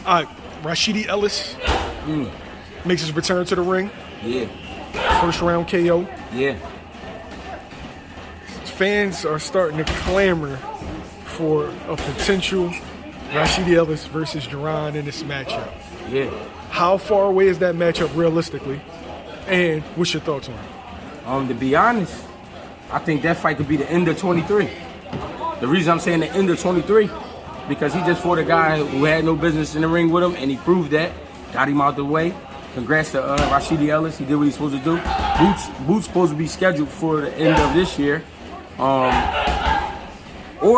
Rashidi Ellis makes his return to the ring. Yeah. First round KO. Yeah. Fans are starting to clamor for a potential Rashidi Ellis versus Jaron Ennis matchup. Yeah. How far away is that matchup realistically? And what's your thoughts on it? To be honest, I think that fight could be the end of 23. The reason I'm saying the end of 23, because he just fought a guy who had no business in the ring with him, and he proved that. Got him out the way. Congrats to Rashidi Ellis. He did what he's supposed to do. Boots supposed to be scheduled for the end of this year. Or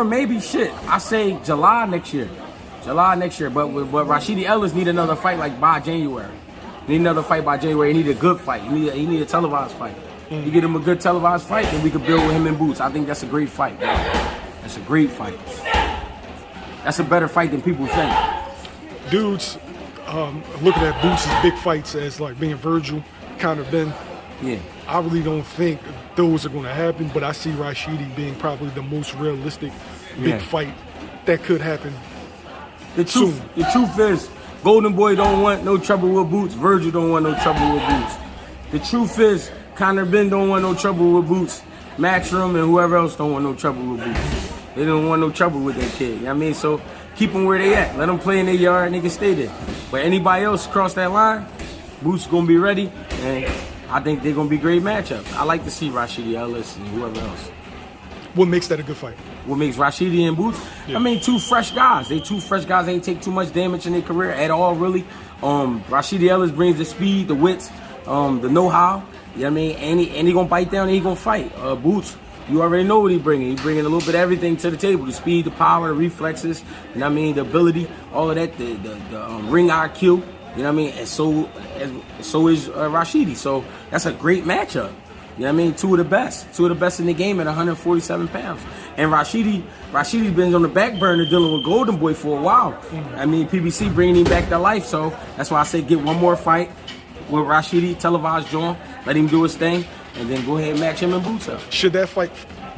maybe I say July next year. But Rashidi Ellis need another fight like by January. He need a good fight. He need a televised fight. You get him a good televised fight, then we could build with him and Boots. I think that's a great fight, bro. That's a great fight. That's a better fight than people think. Dudes looking at Boots' big fights as like being Virgil, kind of been. Yeah. I really don't think those are going to happen, but I see Rashidi being probably the most realistic big fight that could happen. The truth is, Golden Boy don't want no trouble with Boots. Virgil don't want no trouble with Boots. The truth is, Conor Ben don't want no trouble with Boots. Matchroom and whoever else don't want no trouble with Boots. They don't want no trouble with that kid. You know what I mean? So keep them where they at. Let them play in their yard and they can stay there. But anybody else cross that line, Boots gonna be ready, and I think they're gonna be great matchups. I like to see Rashidi Ellis and whoever else. What makes that a good fight? What makes Rashidi and Boots? Yeah. I mean, two fresh guys. They ain't take too much damage in their career at all, really. Rashidi Ellis brings the speed, the wits, the know-how. You know what I mean? And he gonna bite down and he gonna fight. Boots, you already know what he bringing. He bringing a little bit of everything to the table: the speed, the power, the reflexes. You know what I mean? The ability, all of that. The ring IQ. You know what I mean? And so is Rashidi. So that's a great matchup. You know what I mean? Two of the best in the game at 147 pounds. And Rashidi's been on the back burner dealing with Golden Boy for a while. I mean, PBC bringing him back to life. So that's why I say get one more fight with Rashidi, televised joint, let him do his thing, and then go ahead and match him and Boots up. Should that fight,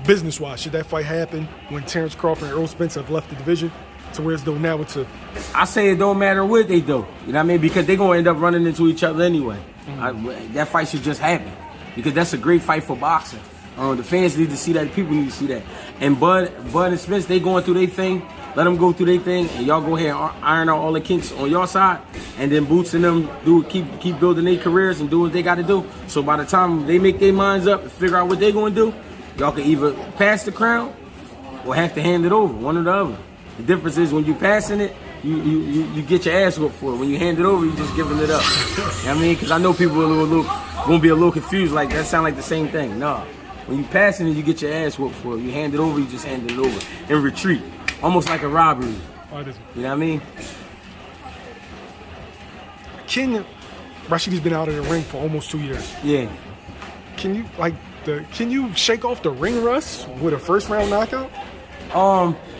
business-wise, happen when Terrence Crawford and Earl Spence have left the division? To where it's though now it's I say it don't matter what they do. You know what I mean? Because they're going to end up running into each other anyway. That fight should just happen. Because that's a great fight for boxing. The fans need to see that. People need to see that. And Bud and Spence, they going through their thing. Let them go through their thing, and y'all go ahead and iron out all the kinks on your side. And then Boots and them keep building their careers and do what they got to do. So by the time they make their minds up and figure out what they're going to do, y'all can either pass the crown or have to hand it over, one or the other. The difference is when you're passing it, you get your ass whooped for it. When you hand it over, you just giving it up. You know what I mean? Because I know people are gonna be a little confused, like that sound like the same thing. No. When you passing it, you get your ass whooped for it. You hand it over, you just hand it over and retreat. Almost like a robbery. You know what I mean? Rashidi's been out of the ring for almost 2 years. Yeah. Can you shake off the ring rust with a first round knockout?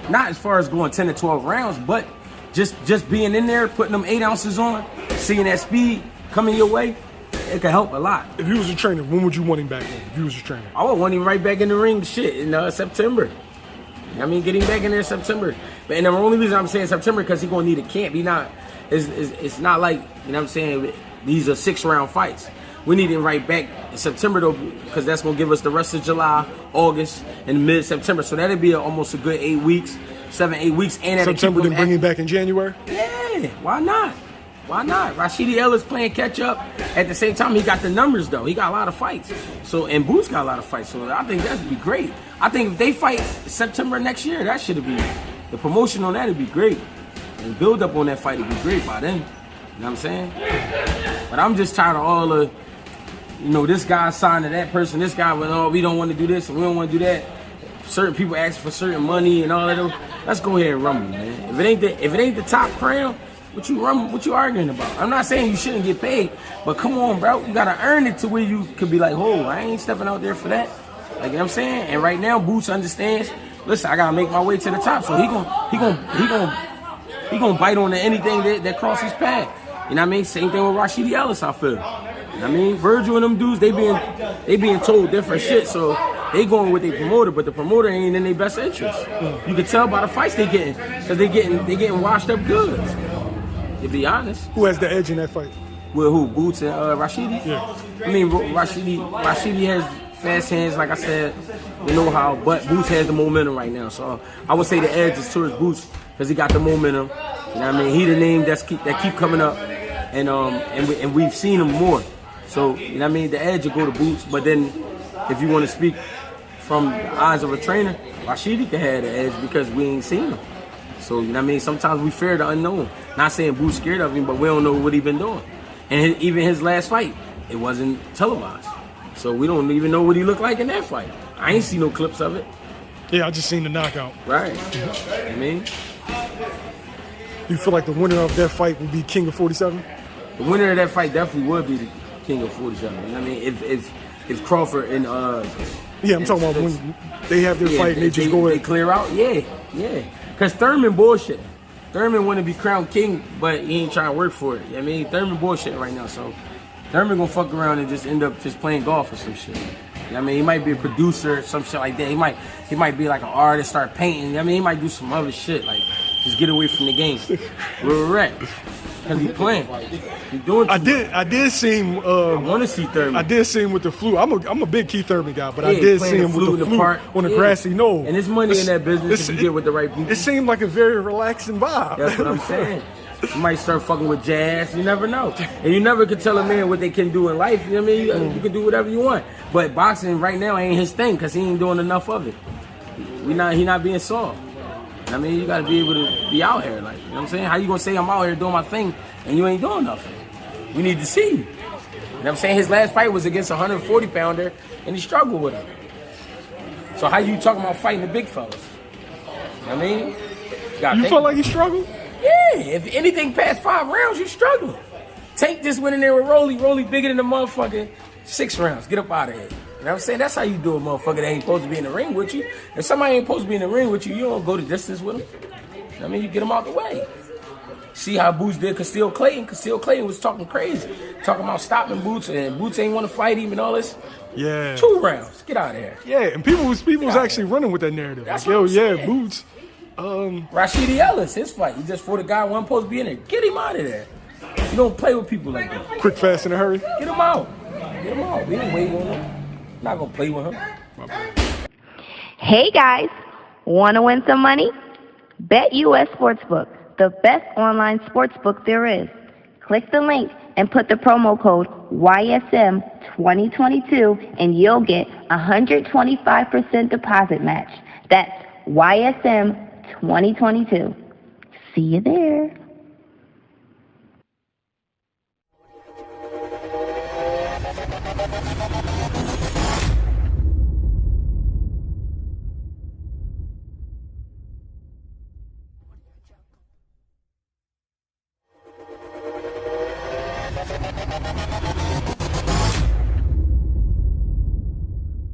Not as far as going 10 to 12 rounds, but just being in there, putting them 8 ounces on, seeing that speed coming your way, it can help a lot. If you was a trainer, when would you want him back in? If you was a trainer, I would want him right back in the ring. In September. You know what I mean, getting back in there in September. And the only reason I'm saying September because he's gonna need a camp. It's not like, you know what I'm saying, these are 6-round fights. We need him right back in September though, because that's gonna give us the rest of July, August, and mid-September. So that'd be almost a good 8 weeks, 7-8 weeks. And September, then bring him back in January. Yeah, why not? Why not? Rashidi Ellis playing catch up. At the same time, he got the numbers though. He got a lot of fights. So and Boots got a lot of fights. So I think that'd be great. I think if they fight September next year, that should be the promotion on that would be great. And build up on that fight would be great by then. You know what I'm saying? But I'm just tired of all the, this guy signed to that person, this guy went, oh, we don't want to do this and we don't want to do that. Certain people ask for certain money and all that. Let's go ahead and rumble, man. If it ain't the top crown, what you arguing about? I'm not saying you shouldn't get paid, but come on, bro. You gotta earn it to where you could be like, oh, I ain't stepping out there for that. Like, you know what I'm saying? And right now, Boots understands, listen, I gotta make my way to the top. So he gonna bite on anything that crosses his path. You know what I mean? Same thing with Rashidi Ellis, I feel. You know what I mean? Virgil and them dudes, they being told different shit, so they going with their promoter, but the promoter ain't in their best interest. You can tell by the fights they getting, because they getting washed up goods. To be honest. Who has the edge in that fight? With who? Boots and Rashidi? Yeah. I mean, Rashidi has fast hands, like I said, the know-how, but Boots has the momentum right now. So I would say the edge is towards Boots because he got the momentum. You know what I mean? He the name that keep coming up, and we've seen him more. So you know what I mean? The edge will go to Boots, but then if you want to speak from the eyes of a trainer, Rashidi can have the edge because we ain't seen him. So you know what I mean? Sometimes we fear the unknown. Not saying Boots scared of him, but we don't know what he been doing. And even his last fight, it wasn't televised. So we don't even know what he looked like in that fight. I ain't seen no clips of it. Yeah, I just seen the knockout. Right. You know what I mean? You feel like the winner of that fight would be King of 47? The winner of that fight definitely would be the King of 47. You know what I mean? If Crawford and yeah, I'm talking about when they have their fight and they just go ahead. They clear out? Yeah. Because Thurman bullshit. Thurman want to be crowned king, but he ain't trying to work for it. You know what I mean? Thurman bullshit right now, so Thurman gonna fuck around and just end up just playing golf or some shit. You know what I mean? He might be a producer, some shit like that. He might be like an artist, start painting. You know what I mean? He might do some other shit, like just get away from the game. We're because he playing. He doing. I did see him. I want to see Thurman. I did see him with the flute. I'm a big Keith Thurman guy, but I did see him with the flute on the grassy knoll. And there's money in that business if you get with the right people. It seemed like a very relaxing vibe. That's what I'm saying. You might start fucking with jazz. You never know. And you never can tell a man what they can do in life. You know what I mean? You can do whatever you want. But boxing right now ain't his thing because he ain't doing enough of it. He not being soft. I mean, you got to be able to be out here. Like, you know what I'm saying? How you going to say I'm out here doing my thing and you ain't doing nothing? We need to see you. You know what I'm saying? His last fight was against a 140-pounder and he struggled with him. So how you talking about fighting the big fellas? You know what I mean? You felt like he struggled? Yeah, if anything past 5 rounds, you struggle. Tank just went in there with Rolly bigger than the motherfucker. 6 rounds, get up out of here. You know what I'm saying? That's how you do a motherfucker that ain't supposed to be in the ring with you. If somebody ain't supposed to be in the ring with you, you don't go the distance with them. You know what I mean? You get them out the way. See how Boots did Castile Clayton? Castile Clayton was talking crazy. Talking about stopping Boots, and Boots ain't want to fight him and all this. Yeah. 2 rounds. Get out of here. Yeah, and people was actually running with that narrative. That's like, yo, yeah, saying. Boots. Rashidi Ellis, his fight. He just fought a guy wasn't supposed to be in there. Get him out of there. You don't play with people like that. Quick, fast, in a hurry. Get him out. Get him out. We ain't waiting on him. Not gonna play with him. Hey guys, wanna win some money? BetUS Sportsbook, the best online sportsbook there is. Click the link and put the promo code YSM2022 and you'll get 125% deposit match. That's YSM2022. See you there.